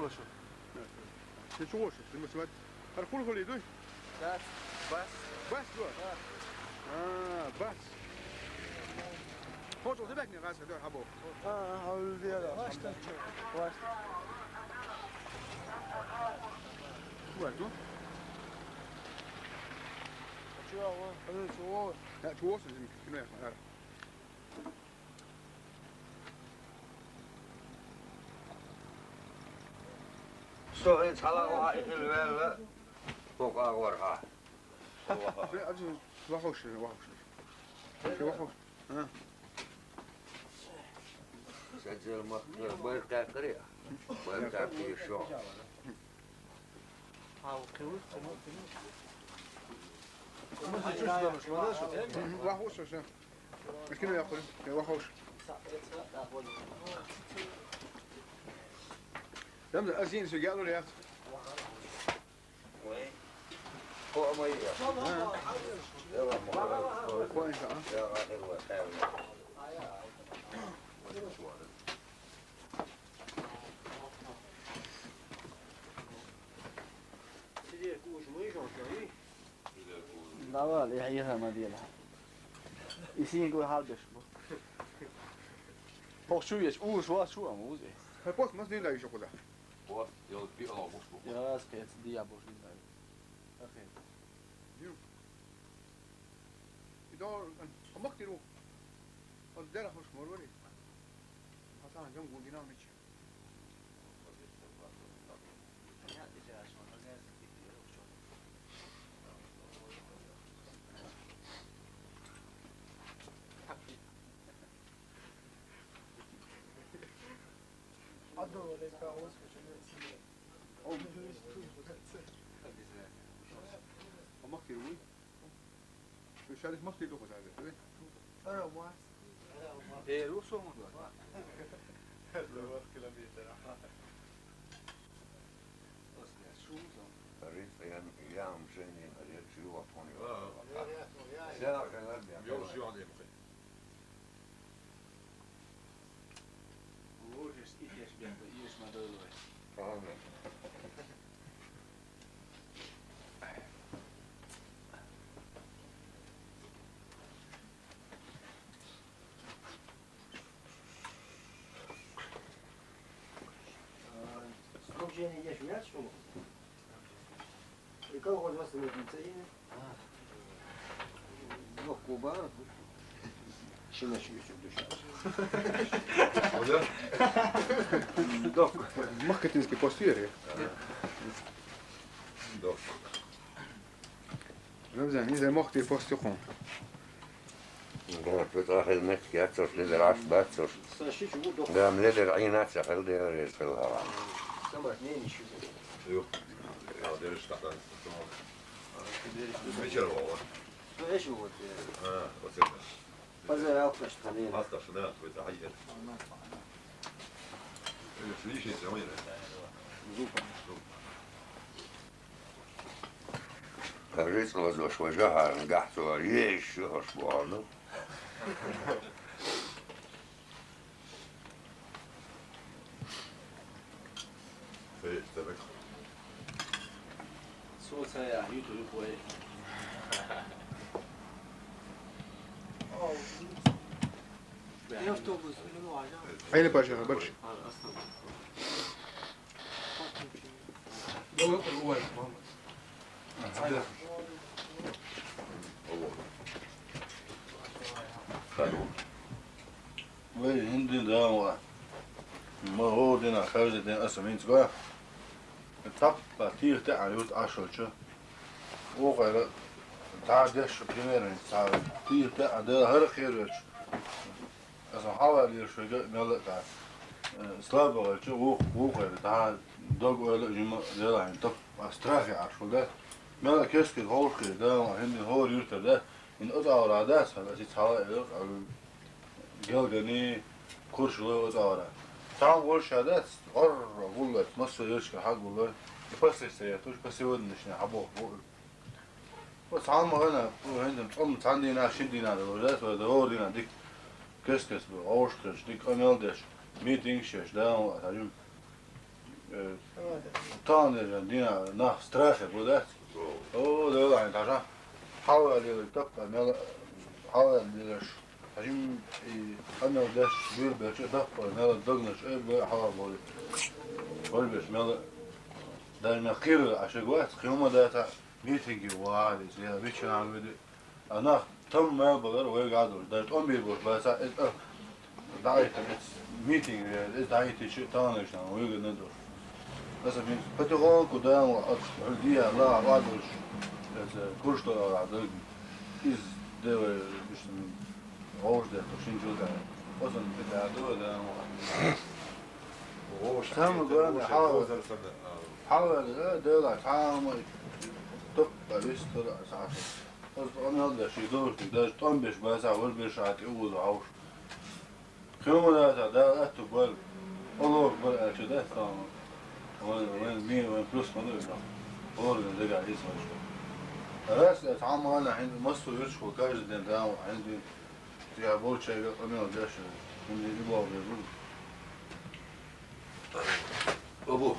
باشه. چه چوش؟ مثلا هر خول خلی دوی. بس دو. بس. خوش وقتی بکنی قصد دار حبو. حاول دیاره. واش. تو؟ چی آقا؟ نه چوش نزدیک کنه آره. سوهی طلاق الولا فوق أغورها. لا أجل وحوش. شو وحوش؟ سجل مخطر بركة قرية بركة في الشوق. وحوش شو؟ مش كنا يأكل وحوش. لم أزين سو قالوا لي هو مية. يلا كويس يلا حلوة حلوة. لا ولا يحييها ما ديالها. يسين يقول حالبش. شو يش شو أموزه. هالبوت ما تدين لا يشوفه ده. What? You'll be all almost. يا سكيت دي أبوش دي. أخي. إذا ما كتيرو. الدرا خوش مروري. حسنا جم قول دينا ميش. ما كتيروي. شو شارك ما كتيرو خد هذا. أنا ما. إيه روسو ما دوا. فريق أيام سنين فريق شو وطني. ساعة كلام يوم شو عندي مخي. وش إيش بيعمل إيش ما دوا. فاهم. Сколько ешь мясо, что ли? И как у вас цены? Yok kubar. Şimdi şu düşer. Dok. Marketinski posteri. Dok. نبزن إذا مختي postخون. ده بتاخذ المسكة تصور لدر عصبات تصور. Saçı çubuğu dokuz. ده من لدر عينات سخل ده يدخلها. Tamam neyini şu? Jo. Ja, det är startat. Vi kör av. Bu eş bu. Vad säger du? Pazar alkış tanıyor. Fasta genant och inte hajer. Det är frikigt, jag menar. فريق وزوش وجهها نقحت وريش شو أسبوعنا. För Så säger jag YouTube på er. Avtobus önü var ya. أين باشا برش. Vei hindi daamua. Ma hoodina khawzidin asamintsga. Tappa tiirta aan jut asholcha. Oqara taadish primerin taad tiirta ada har khairch. Asa hawali shoga melaka. Slabo chu oqara ta dog wala juma leedahay tap astrahi ashoga. Mela keski hoorki daama hindi hoor yurta da in odaawraadaas hada si taala gelgani kurşulu odaawra. Tam gorşadas or bullet masa yurşka hagula. يفسر توش بس يودنش نحبوه بس عم هنا عندهم عندنا شدينا دولات ولا دورنا ديك كسكس بأوشتش ديك أميلدش ميتينغ شش ده هجوم Tanrıcan dina nah strafe bu da. O da öyle taşa. Hava diyor tapta ne hava diyor. Hacim ana da bir belki da ne dognaş öyle hava böyle. Böyle bir ne da ne kır aşağı var. Kıyma da ta meeting var ya bir şey anladı. Ana tam ma balar ve gadur. Da 11 boş basa davet meeting davet için tanışan uygun ne dur. Mesela biz Petrol kudan diye la vardır. Kurslar vardı. Biz de işte orada şimdi de. O zaman bir daha da tamam gören hava da tamam top da üstü saat. O zaman da şey doğru da 15 basa var bir saat uyudu av. Kımada da atı bol. Olur bol açıda tamam. وين مين وين فلوس ما ادري اور اللي قاعد يسمع شو بس اتعامل انا عندي مصر يشكو كاج دين داو عندي يا بولشا انا جاش من اللي بابا بيقول ابو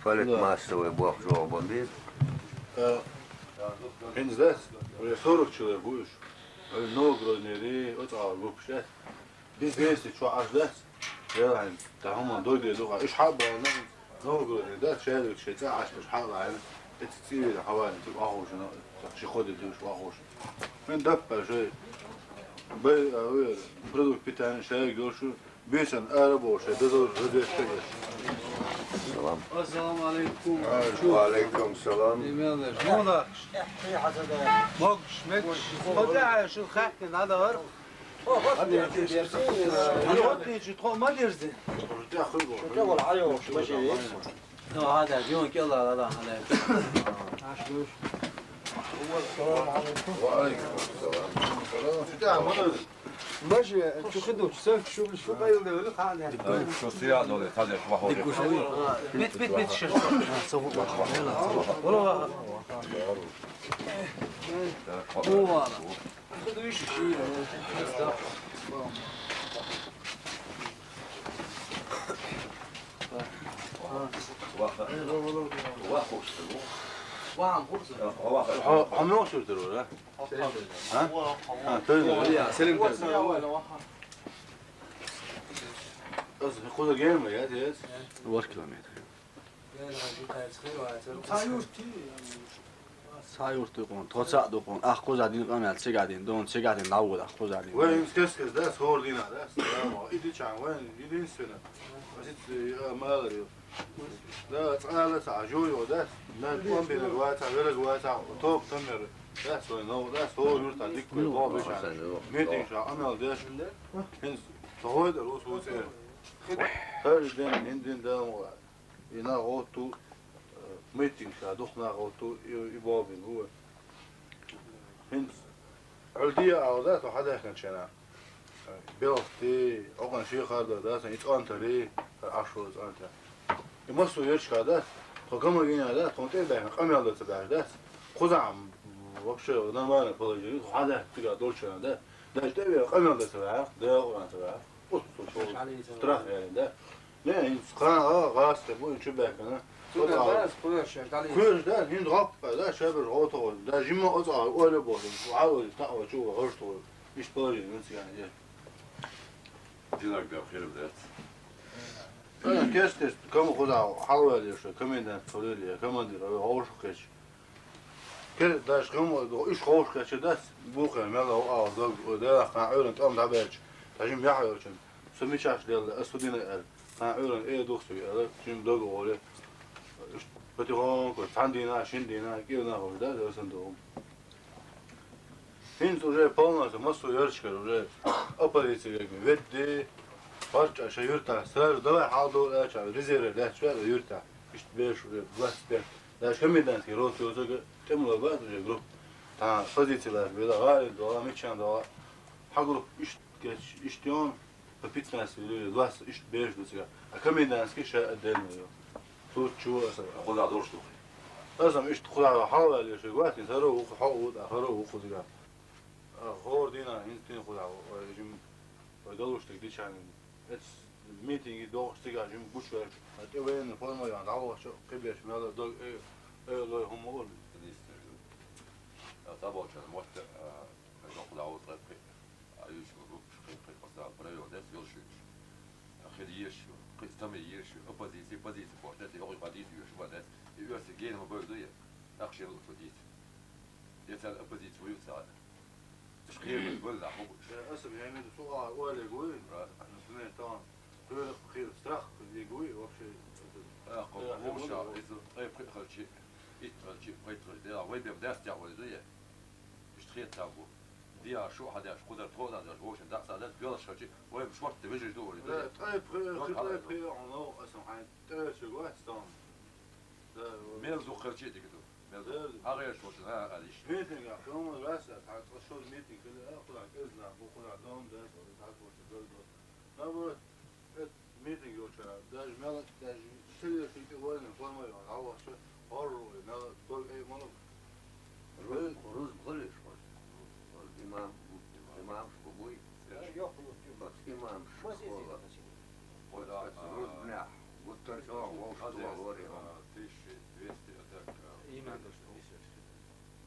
فلت ما استوى بوق جوا بندير Penzdes, öyle sorukçular bu iş. Öyle Novgrodneri, o da bu şey. Biz neyse şu açdas. Yani tamam doydu doğa. İş habba ne Novgrodneri da şeylik şey ta açmış hala yani. Etsiyle havale tip ahoşuna. Şey kodu diyor şu ahoş. Ben dabba şey. Böyle produkt bir tane şey görüşür. Büyüsen araba şey de zor ödeyecek. سلام Assalamu alaikum. وعليكم السلام Yemeğler. Ne ola? Mogş, mekş. Hoda şu khakın hada var. Hadi şu ma dersin. شو العيو ماشي No hada diyorsun ki Allah Allah hada. Aşkış. وعليكم السلام. شو تعمل؟ ماشي شو خدوا شو قايل ده خان يعني. شو سياق دول هذا واحد بيت شو صوب والله هو خدوا ايش شيء وعم فرصه عم شو تقول ها؟ ها تقول يا سلمت قصدي خذ جيم يا تيس var kilometre. Sayurt dokon, tosa dokon, ah kozadin kamel çegadin, don çegadin lavuda kozadin. وين تسكز ده صور دينا ده سلام ايدي كان وين يدين سنه بس ما ادري لا تعال تعجوي وده لا تقوم بالوقت ولا الوقت توب تمر ده سو نو ده صور يرتا ديك باب ميتين شا انا ده كنز صور ده روس روس هذا دين هندين ده ينا غوتو ميتين شا دخنا غوتو يبابين هو هند عودية أو ذات وحدا كان شنا بيوختي أو كان شيء خارج ده سن يتقانت ليه عشرة يتقانت يمسوا يرش كذا فكم جينا ده تونتين ده كم يلا تبع ده خذ عم وبش ده ما أنا بقول حدا تقدر دول شنا ده تبع كم يلا تبع ده أو أنا تبع بص تراخ يعني ده لا يسخن غاز تبون يشبه كنا كل ده هند غاب ده شابر غوطه ده جيم قطع ولا بول وعاود تقوى شو غرته مش طاري نسي يعني دينك بخير بدات انا كاستس كم خدع حلوه شو كم ده تقولي كم دي هوش كش كده ده كم ايش هوش كش ده بوخه ماله او ده قاعد تقوم ده باش تجيم يحيى عشان سمي شاش ديال استودينا قاعد ايه دوخسي جيم دوغ ولا بتيجون كنت عندنا 20 دينار كيلو هو ده صندوق هند уже полностью массу ярче уже опалится как ведь парч аша юрта сразу давай халду аша резерв да что юрта ишт беш уже 25 даже комедант рот уже темно бат уже групп та позициялар бела гай дола мечан дола хагруп ишт geç iştiyon по 15 или 20 ишт беш досега а комендантский ша отдельно тут чего خذ على دورشته لازم ايش تاخذ على حاله اللي شو قاعد يسروا وحقود اخروا وخذ قاعد خور دينا انت خذ على جيم فدلوش تقديش عن الميتينج دوغ استيقاع جيم بوشوي هتوين فورما يعني عوض شو قبل شو هذا دوغ ايه هم قول طبعا كان موت نقول عاوز غير عايش شقيق قصة بريو ناس يلشش أخير يشوا قسم يشوا أبديسي فوقت يوغي بديسي يشوا ناس يوسجين ما بردوية أخشى الأفديس يسأل أبديس ويسأل تشقيق ولا حب اسم يعني سوق ولا يقول نسمع طبعا خير خير استرخ اللي يقول وبشي موشا إذا غير خلشي يتخلشي غير خلشي وين بيبدأ استعمل ذي تشتخيل تابو ديا شو حدا قدر تقول هذا الوش ده صادق بيلا شرجي وين مش وقت بيجي دور لا طيب خير عنو اسم حين شو واحد ستون ميل زو خلشي تكتو ميل هغير شو شنو هذيش ميتنج يوم الراسة تعال شو الميتنج كله اخذ على كذا بخذ على دوم ده تعال وش ده نبرة ميتنج يوم شرا داج مال داج سير في وين فورما يعني عوض شو هرو مال كل اي مال روز بخلش الإمام شبوي بس إمام شبوي روز بناح قلت شو وش توري تيش 200 أتاك إيمان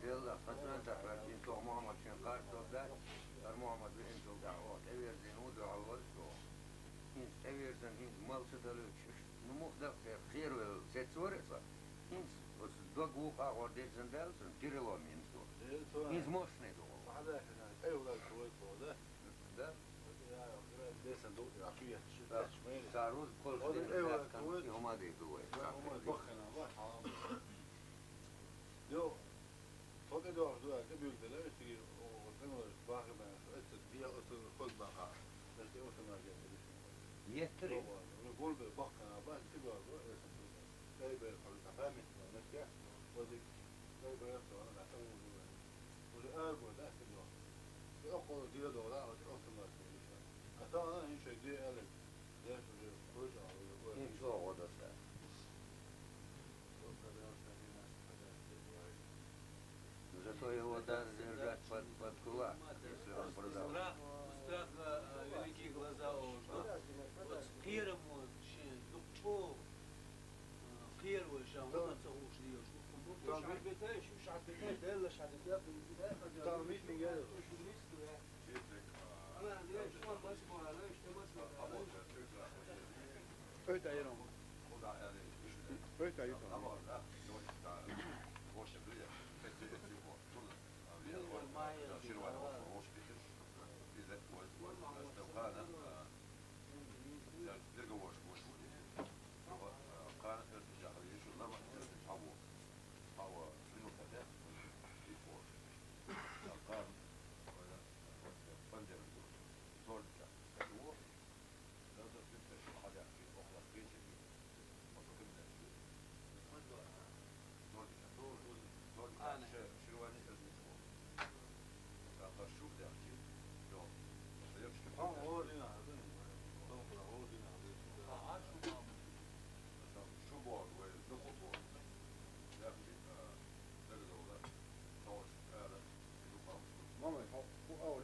يلا فترة تحركين تو محمد شنقار تو دار محمد بن تو دعوات أوير زنود على الوجه هنس أوير زن هنس مال سدلوش نمو ده خير وست صورة هنس بس دوغ وقع وردي زندال سن تيرلو من تو هنس موش نيدو هذا ايوه ده شوي ده ده ده صندوق العشية ساروز كل ايوه شيء هما دي دوي هم بخنا ما حرام يو فوق دو قبل ده لا تجي وكانوا باقي ما التدبير اصلا كل باقي بس دي ما جاي يتري نقول بخنا بس تبغى جاي بالحلقه فهمت نكيا ودي جاي بيرتو انا بعتمد والآن وده تبغى اقول دي دولار اوتوماتيك أنا إن شاء الله قال ده خروج على إن شاء الله ده зато его даже держать под кулак, если он продал. Страх великие глаза вот خير دكتور خير وشان ما تصوش ليش مش على البيت مش على البيت ده لا على البيت ده ميتنج هذا انا ليش ما بسمع ليش تسمع Öte igenom. Öte igenom.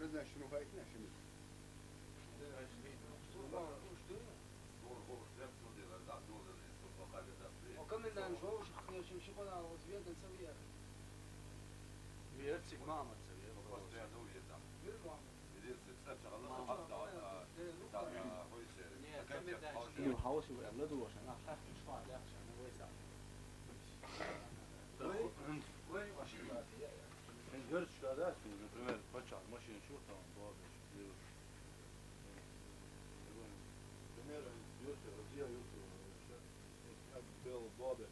لازم شنو فايتنا شنو وكملنا نشوف شو بنا وزياد نسويها بيرتسك ماما تسوي ايوه حوشي ويقلدوا عشان اخاف مش فاضي عشان ويسع وين ماشي جرت شهادات например بتشع ماشي نشوف طبعا واضح например يوسف رضيع يوسف بيل واضح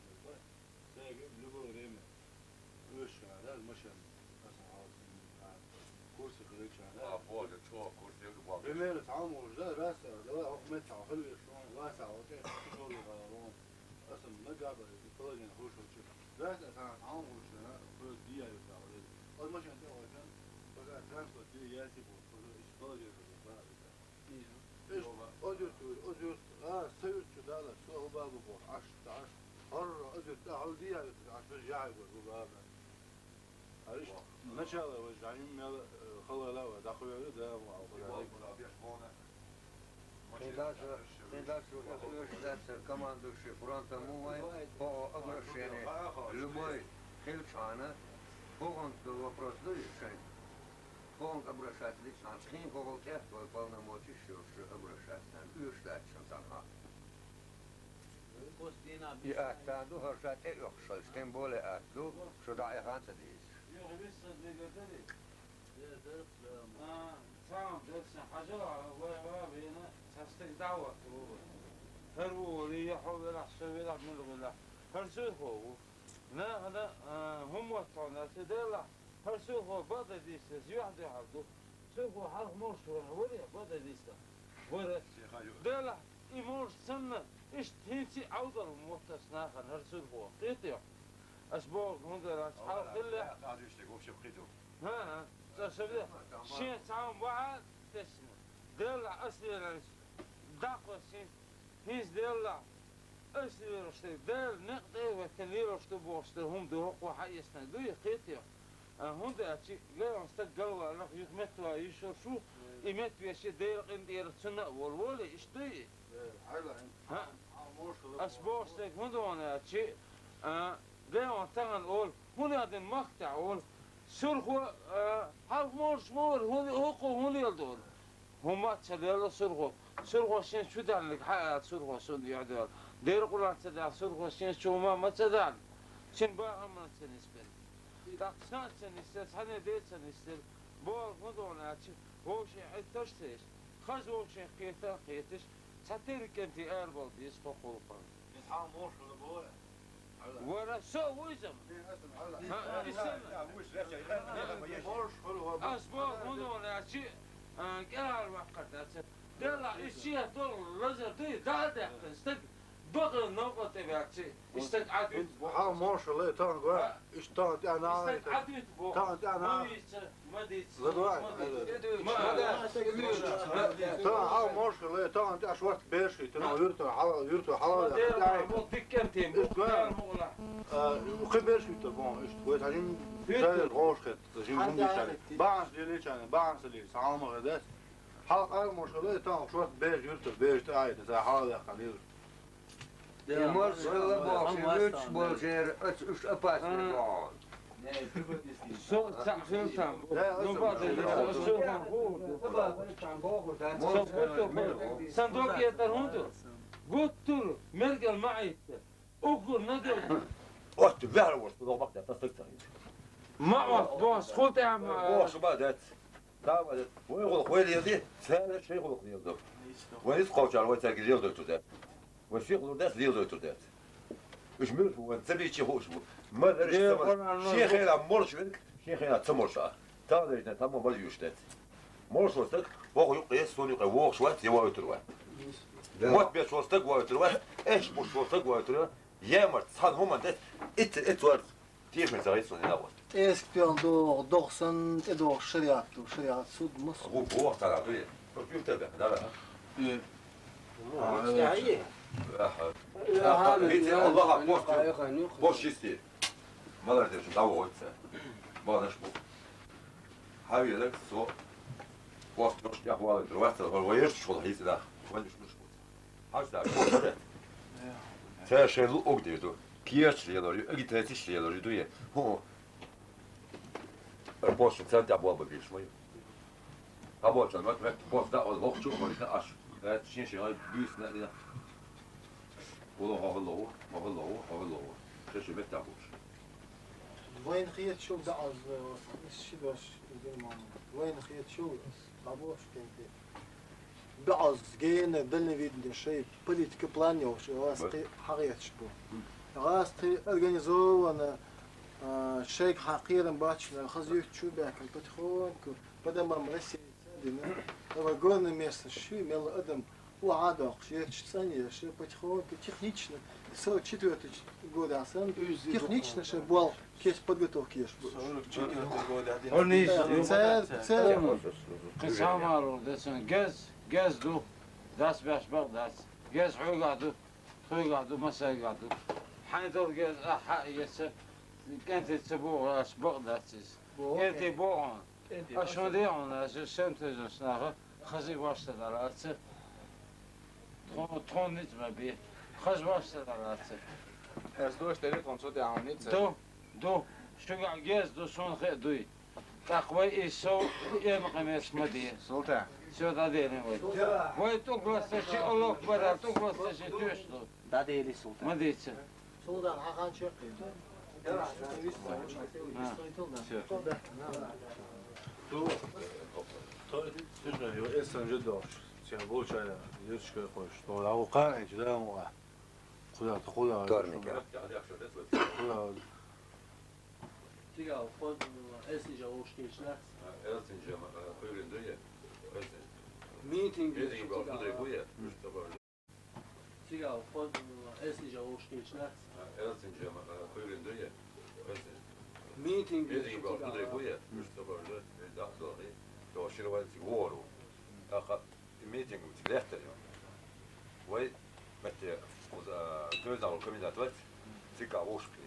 ده любое время وش شهادات ماشي مثلا عاوز كورس خريج شهادات пример تعامل ده راسه ده متع حلو شلون واسع وكيف شغل غلطان اصلا ما قابل الكولاجين هو شو راسه تعامل شهادات دي يطلع أول ما كان ده كان بقى ترانسبورت دي ياسي إشتاجه إيش أجرت سويت شو ده لا شو هو بابو 10 مرة أجرت أحول دي عشان جاي بقول عريش ما شاء الله وجعين مال خلا لا دخل ده командующий фронтом Мувай по обращению любой хельчана, он вопрос решает. Он обращается лично, с ним по тех полномочий, что обращаться, юждаться там. И оттаду харшат экшал, тем более отту, что да их антидис. Tamam dersin hacı var beni tasdik davet bu. Her bu riyahu ve lahsu ve lahmul ve lah. Her suhu. Ne hada hum vatana tedela. Her suhu bada diste ziyahdi habdu. Suhu halk morsu ve bada diste. Ve dela imur sanna اشتهيتي عوضا موتصنا خن هر suhu. قيتي. أسبوع هندرة حال كله. ها تسبيه شيء تعاون بعض تسمع دلع أسير داقة شيء هيز دلع أسير شيء دل نقطة وكلير شتو بوشتر هم دوق وحيسنا دوي قيتيا هم ده شيء لا نستقبل أنا يخمتوا يشوف شو إمت بيشي دير قندير سنة والولي إيش دوي ها أسبوع استك هم ده شيء ده تغن أول هنا هذا المقطع أول سرخو هاف مور هو يلدون هما تسلل سرخو شين شو دانك حياة سرخو سون يعدل دير قلنا تدع سرخو شين شو ما تدع شين بقى ما تنسبل دكتور تنسبل هني ديت تنسبل بول مدونا هو شيء عتشتش خز هو شيء قيتش تدير كنت أربل ديس فوق يتحام مور شو بقوله ولا سو ويزم أسبوع مدونا شيء قال وقت دلع الشيء دول رجع دي داده استك بقى نقطة تبعتي استقعدت حام مور شو ليه تان قوي إيش تان أنا استقعدت بو تان أنا ما ديت غدوان تان حام مور شو ليه تان أنت أشوارت بيرشي تنا يرتو حلا دكانتين وخي بيرشي تبون إيش تقول هجين زي الغوش خد هجين هم ديشان بعض اللي كان بعض اللي سعام غداس حلقة مور شو ليه تان شوارت بيرش يرتو بيرش تاعي زي حلا قليل Морс было больше, уж опасно было. Сол там. Ну صندوق يترهندو قلت مرقل معي أقول نقل وقت بيعرف وقت بضو وقت تصدق معه بوس خلت يا عم واش بعدت دعوة ويغلق وين يدي ثاني شيء يغلق يلدو ويسقط على وقت الجيل ده وشي يغلق ده ليل ده مش ملف هو تبي شيء هو شو ما درش شيء خير مرش منك شيء خير تمرش تاع ده تمام ما يشتت مرش وقتك وهو يقيس سوني يقي وقت شوات يوا يتروى موت بيت وقتك ويتروى ايش مش وقتك ويتروى يا مرت صاد هم ده اتورد تيجي من زايد سوني الاول اسك بيان دوغسن ادوغ شريعة سود مصر هو وقت على غير كيف تبع ده الله بوش يستي ما درت شو دعوة وقتها ما نشبه حاول لك سو وقت مش يا هو الوقت هو يرش شغل هيس ده وين مش حاول ده تاشي الأقدر كيرش ليلوري أجي تاتيش ليلوري دويه هو البوش تسانت أبواب بيش شوي أبواب كان وقت بوش ده الوقت شو ما يخاش لا تشين شيء هاي بيس نقدر والله هغلو كيش بتعبوش وين خيط شو دعز شو باش وين خيط شو بابوش كنت دعز جينا دلنا فيدنا شيء политика плане вообще راستي حقيقة شبو راستي организовано شيء حقيقة бачно خزيوت شو بأكل بتخونكو بدل ما مرسي تادينا رجعنا место شو مل أدم وعادق شيء ثانية شيء потихоньку технично 44 годасан технично شيء был كيس подготовки ешь он قسامارو دسن جاز دو داس باش بغداس جاز حوقعدو مساقعدو حيدو جاز يس كانت تسبوع اس بغداس كانت بوعن اشون ديون اس سنتز ناخ خزي واشت دارات تخون نیت ما بی خش باشه داراتse. از دوش داری کنسول دهانیت. دو شو جاز دو شون خي دوي تقوي إيشو مقامش مدي سلطان. شو داديني وي تقلص شيء الله بدل تقلص شيء توشتو داديلي سلطان مديتش Soldan Hakan çıktı. تشغل اسم جدا سيابول شاي يشكي خوش طول أو قانع جدا مو خدا خدا Tornik. خدا Tiga fod esija oškećnac. Elsince kuyruğunda Meeting Ezin var, burada bu ya. Üstte var. Tiga fod esija oškećnac. Elsince kuyruğunda ya. Meeting Ezin var, burada bu ya. Üstte var. Dahtori. Då skulle vara till vår. Aka meeting ut lättare. Vad vet du? Och då då kommer det att vara tika årskli.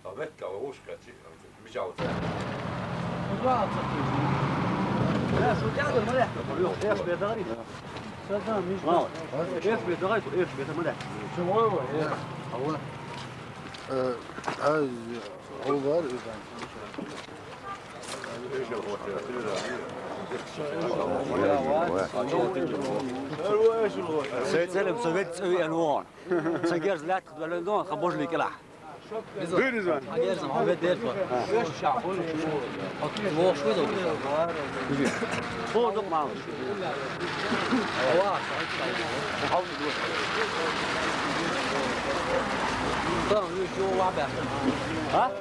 Ja, vecka och årskli. مش عاوز لا شو قاعد الملاح ايش بيدغري سلطان مش ايش بيدغري ايش بيدغري شو هو هو هاي هو غير سلم سويت تسوي انوان سجرز لا تقبل لون خبوش لي كلح غير زمان سجرز ما بديت ايش شعبون هو شو ده هو ده معه هو طبعا شو وعبه ها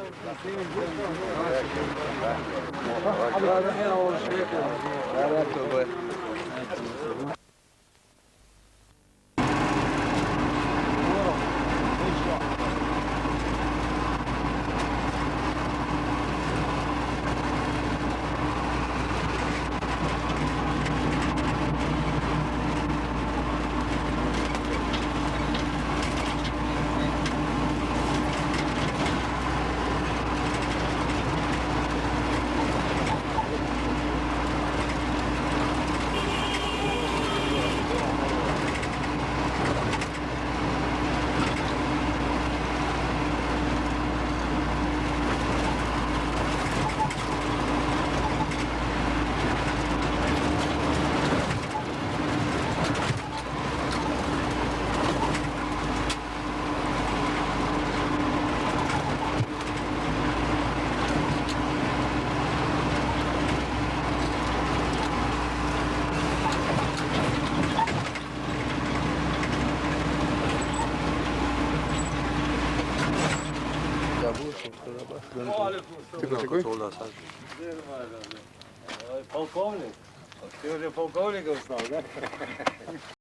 Polkovnik. Polkovnik je ostal, ne?